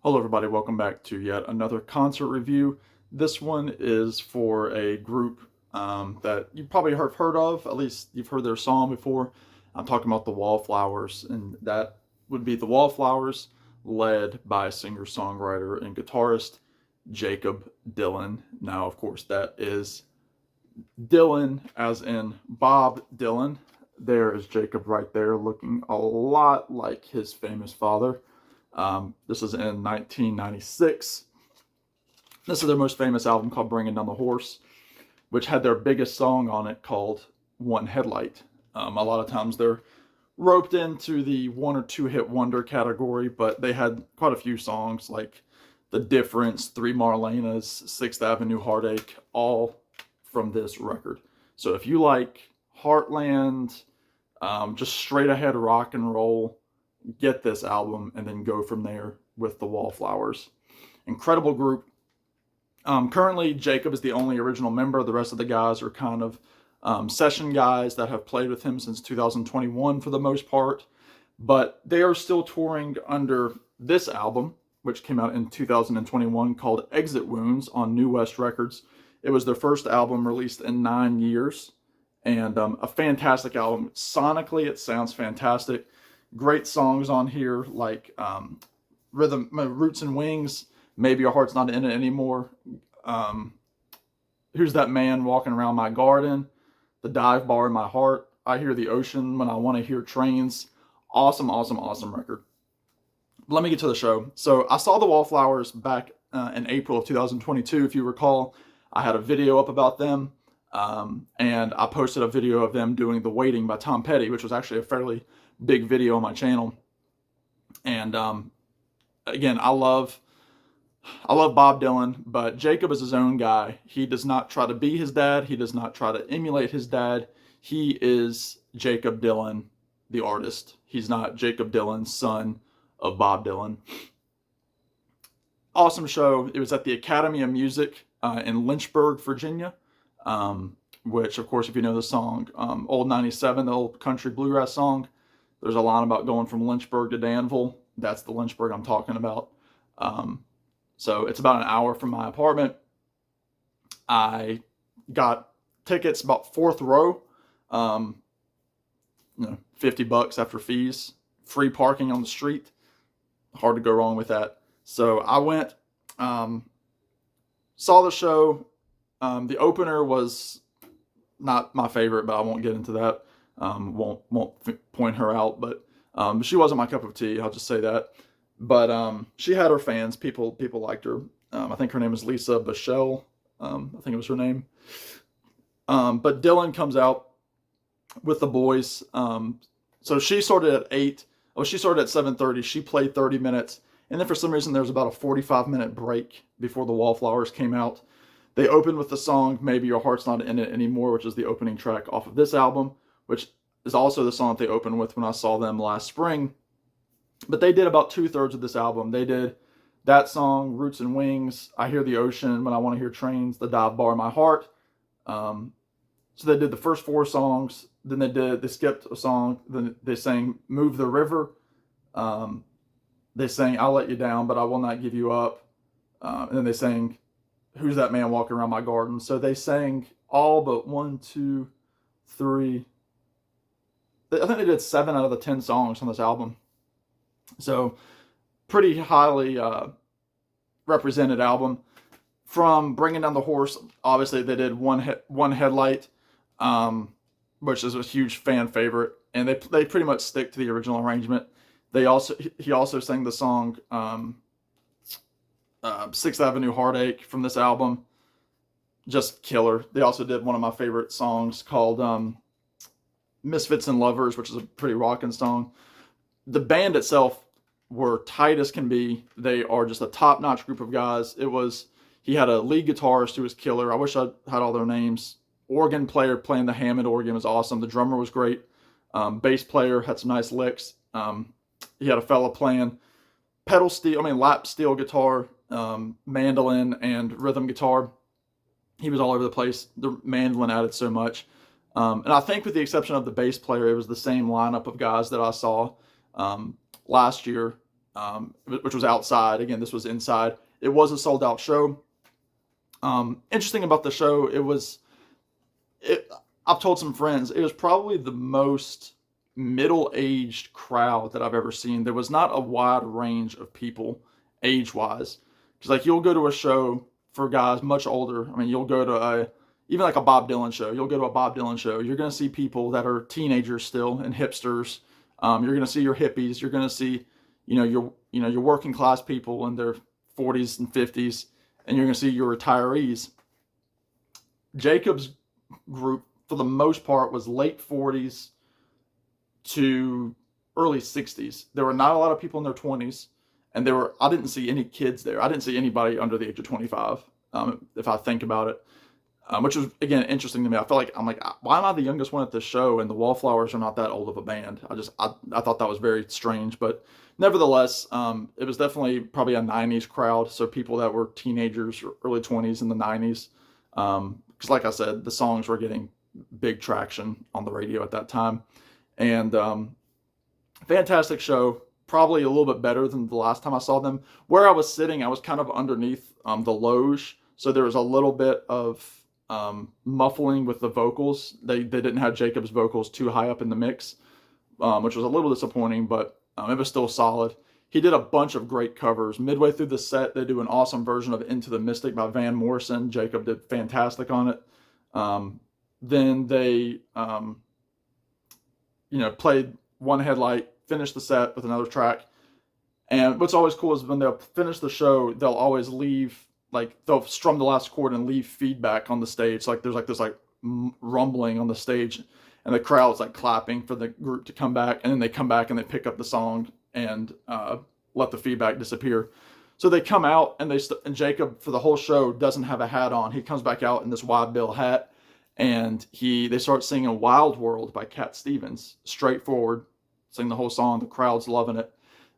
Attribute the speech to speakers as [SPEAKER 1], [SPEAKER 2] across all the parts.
[SPEAKER 1] Hello everybody, welcome back to yet another concert review. This one is for a group that you probably have heard of, at least you've heard their song before. I'm talking about the Wallflowers, and that would be the Wallflowers led by singer-songwriter and guitarist Jacob Dylan. Now, of course, that is Dylan as in Bob Dylan. There is Jacob right there looking a lot like his famous father. This is in 1996. This is their most famous album called Bringing Down the Horse, which had their biggest song on it called One Headlight. A lot of times they're roped into the one or two hit wonder category, but they had quite a few songs like The Difference, Three Marlenas, Sixth Avenue Heartache, all from this record. So if you like Heartland, just straight ahead rock and roll, get this album and then go from there with the Wallflowers. Incredible group. Currently, Jacob is the only original member. The rest of the guys are kind of session guys that have played with him since 2021 for the most part. But they are still touring under this album, which came out in 2021, called Exit Wounds on New West Records. It was their first album released in 9 years, and a fantastic album. Sonically, it sounds fantastic. Great songs on here like Rhythm, Roots and Wings, Maybe Your Heart's Not In It Anymore, Who's That Man Walking Around My Garden, The Dive Bar in My Heart, I Hear the Ocean When I Want to Hear Trains. Awesome, awesome, awesome record. But let me get to the show. So I saw the Wallflowers back in April of 2022, if you recall. I had a video up about them, and I posted a video of them doing The Waiting by Tom Petty, which was actually a fairly big video on my channel. And again, I love Bob Dylan, but Jacob is his own guy. He does not try to be his dad. He does not try to emulate his dad. He is Jacob Dylan, the artist. He's not Jacob Dylan, son of Bob Dylan. Awesome show. It was at the Academy of Music in Lynchburg, Virginia, which, of course, if you know the song, Old 97, the old country bluegrass song, there's a line about going from Lynchburg to Danville. That's the Lynchburg I'm talking about. So it's about an hour from my apartment. I got tickets about fourth row, $50 after fees, free parking on the street. Hard to go wrong with that. So I went, saw the show. The opener was not my favorite, but I won't get into that. Won't point her out, but she wasn't my cup of tea. I'll just say that. But she had her fans. People liked her. I think her name is Lisa Bichelle. I think it was her name. But Dylan comes out with the boys. So she started at 8. Oh, she started at 7:30. She played 30 minutes. And then for some reason, there was about a 45-minute break before the Wallflowers came out. They opened with the song Maybe Your Heart's Not In It Anymore, which is the opening track off of this album, which is also the song that they opened with when I saw them last spring. But they did about 2/3 of this album. They did that song, Roots and Wings, I Hear the Ocean When I Want to Hear Trains, The Dive Bar in My Heart. So they did the first 4 songs. Then they skipped a song. Then they sang Move the River. They sang I'll Let You Down, But I Will Not Give You Up. And then they sang Who's That Man Walking Around My Garden. So they sang all but 1, 2, 3. I think they did 7 out of the 10 songs on this album. So pretty highly represented album. From Bringing Down the Horse, obviously they did One Headlight, which is a huge fan favorite, and they pretty much stick to the original arrangement. He also sang the song Sixth Avenue Heartache from this album. Just killer. They also did one of my favorite songs called Misfits and Lovers, which is a pretty rocking song. The band itself were tight as can be. They are just a top-notch group of guys. He had a lead guitarist who was killer. I wish I had all their names. Organ player playing the Hammond organ was awesome. The drummer was great. Bass player had some nice licks. He had a fella playing lap steel guitar, mandolin, and rhythm guitar. He was all over the place. The mandolin added so much. And I think with the exception of the bass player, it was the same lineup of guys that I saw last year which was outside. Again, this was inside. It was a sold out show. Interesting about the show, I've told some friends, it was probably the most middle-aged crowd that I've ever seen. There was not a wide range of people age-wise. Because like you'll go to a show for guys much older. I mean, you'll go to even like a Bob Dylan show. You'll go to a Bob Dylan show. You're going to see people that are teenagers still and hipsters. You're going to see your hippies. You're going to see, your working class people in their 40s and 50s, and you're going to see your retirees. Jacob's group, for the most part, was late 40s to early 60s. There were not a lot of people in their 20s, and I didn't see any kids there. I didn't see anybody under the age of 25, if I think about it, which was, again, interesting to me. I'm like, why am I the youngest one at this show, and the Wallflowers are not that old of a band? I thought that was very strange, but nevertheless, it was definitely probably a 90s crowd, so people that were teenagers or early 20s in the 90s, because like I said, the songs were getting big traction on the radio at that time. And fantastic show, probably a little bit better than the last time I saw them. Where I was sitting, I was kind of underneath the loge, so there was a little bit of muffling with the vocals. They didn't have Jacob's vocals too high up in the mix, which was a little disappointing, but it was still solid. He did a bunch of great covers. Midway through the set, they do an awesome version of Into the Mystic by Van Morrison. Jacob did fantastic on it. Then they played One Headlight, finished the set with another track. And what's always cool is when they'll finish the show, they'll always leave, like, they'll strum the last chord and leave feedback on the stage. Like, there's like this like rumbling on the stage, and the crowd's like clapping for the group to come back, and then they come back and they pick up the song and let the feedback disappear. So they come out, and and Jacob, for the whole show, doesn't have a hat on. He comes back out in this wide bill hat, and they start singing Wild World by Cat Stevens, straightforward, sing the whole song. The crowd's loving it.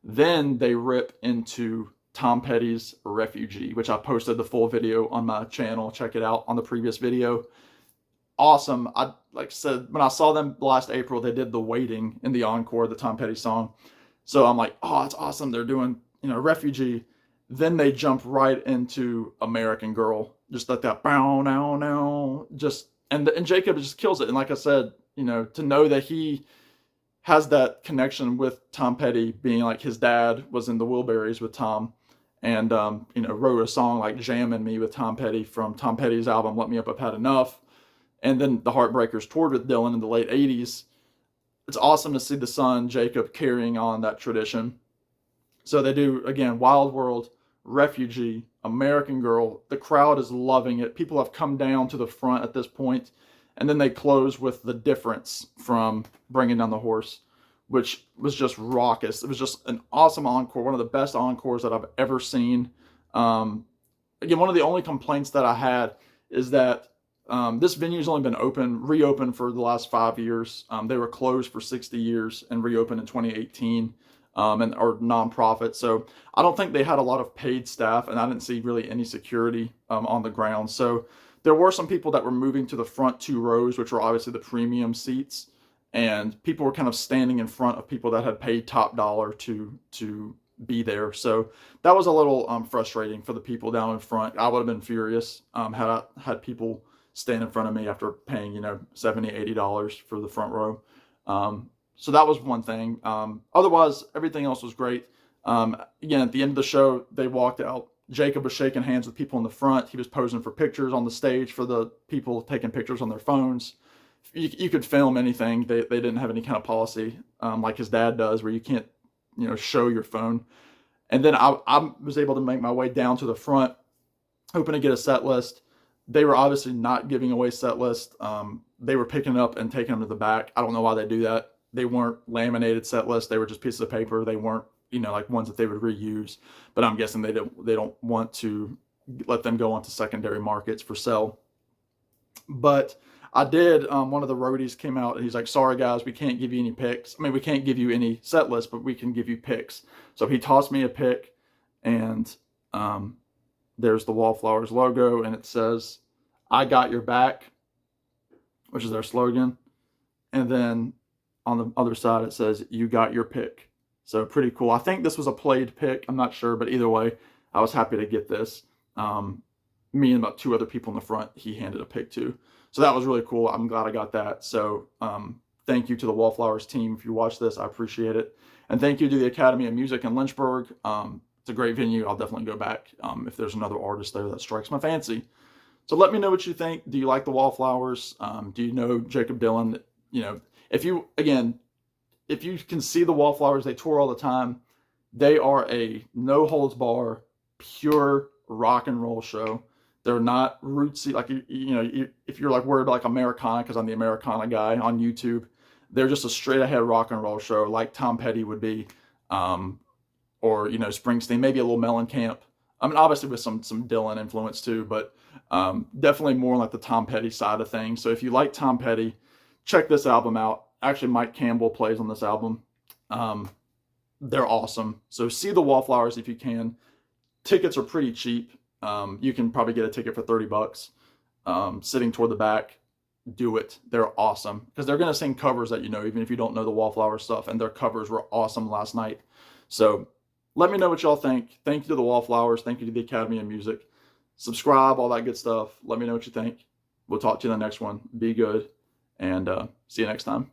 [SPEAKER 1] Then they rip into Tom Petty's Refugee, which I posted the full video on my channel. Check it out on the previous video. Awesome. Like I said, when I saw them last April, they did The Waiting in the encore, the Tom Petty song. So I'm like, oh, it's awesome. They're doing, Refugee. Then they jump right into American Girl. Just like that, bow, now, now. And Jacob just kills it. And like I said, to know that he has that connection with Tom Petty, being like his dad was in the Wilburys with Tom, and wrote a song like Jammin' Me with Tom Petty from Tom Petty's album Let Me Up, I've Had Enough. And then the Heartbreakers toured with Dylan in the late 80s. It's awesome to see the son, Jacob, carrying on that tradition. So they do, again, Wild World, Refugee, American Girl. The crowd is loving it. People have come down to the front at this point. And then they close with The Difference from Bringing Down the Horse, which was just raucous. It was just an awesome encore, one of the best encores that I've ever seen. Again, one of the only complaints that I had is that this venue's only been reopened for the last 5 years. They were closed for 60 years and reopened in 2018, and are nonprofit. So I don't think they had a lot of paid staff, and I didn't see really any security on the ground. So there were some people that were moving to the front 2 rows, which were obviously the premium seats, and people were kind of standing in front of people that had paid top dollar to be there. So that was a little frustrating for the people down in front. I would have been furious had I had people stand in front of me after paying, $70, $80 for the front row. So that was one thing. Otherwise, everything else was great. Again, at the end of the show, they walked out. Jacob was shaking hands with people in the front. He was posing for pictures on the stage for the people taking pictures on their phones. You could film anything. They didn't have any kind of policy like his dad does, where you can't, show your phone. And then I was able to make my way down to the front, hoping to get a set list. They were obviously not giving away set list. They were picking it up and taking them to the back. I don't know why they do that. They weren't laminated set lists. They were just pieces of paper. They weren't, like ones that they would reuse. But I'm guessing they don't want to let them go onto secondary markets for sale. But I did. One of the roadies came out and he's like, "Sorry guys, we can't give you any picks. I mean, we can't give you any set list, but we can give you picks." So he tossed me a pick, and there's the Wallflowers logo, and it says, "I got your back," which is their slogan. And then on the other side, it says, "You got your pick." So pretty cool. I think this was a played pick. I'm not sure, but either way, I was happy to get this. Me and about 2 other people in the front, he handed a pick to. So that was really cool. I'm glad I got that. So thank you to the Wallflowers team. If you watch this, I appreciate it. And thank you to the Academy of Music in Lynchburg. It's a great venue. I'll definitely go back if there's another artist there that strikes my fancy. So let me know what you think. Do you like the Wallflowers? Do you know Jacob Dylan? You know, if you can see the Wallflowers, they tour all the time. They are a no holds bar, pure rock and roll show. They're not rootsy, like, if you're like worried about like Americana, because I'm the Americana guy on YouTube, they're just a straight ahead rock and roll show like Tom Petty would be, or Springsteen, maybe a little Mellencamp. I mean, obviously with some Dylan influence too, but definitely more like the Tom Petty side of things. So if you like Tom Petty, check this album out. Actually, Mike Campbell plays on this album. They're awesome. So see the Wallflowers if you can. Tickets are pretty cheap. You can probably get a ticket for $30. Sitting toward the back, do it. They're awesome because they're going to sing covers that even if you don't know the Wallflower stuff, and their covers were awesome last night. So let me know what y'all think. Thank you to the Wallflowers. Thank you to the Academy of Music. Subscribe, all that good stuff. Let me know what you think. We'll talk to you in the next one. Be good, and see you next time.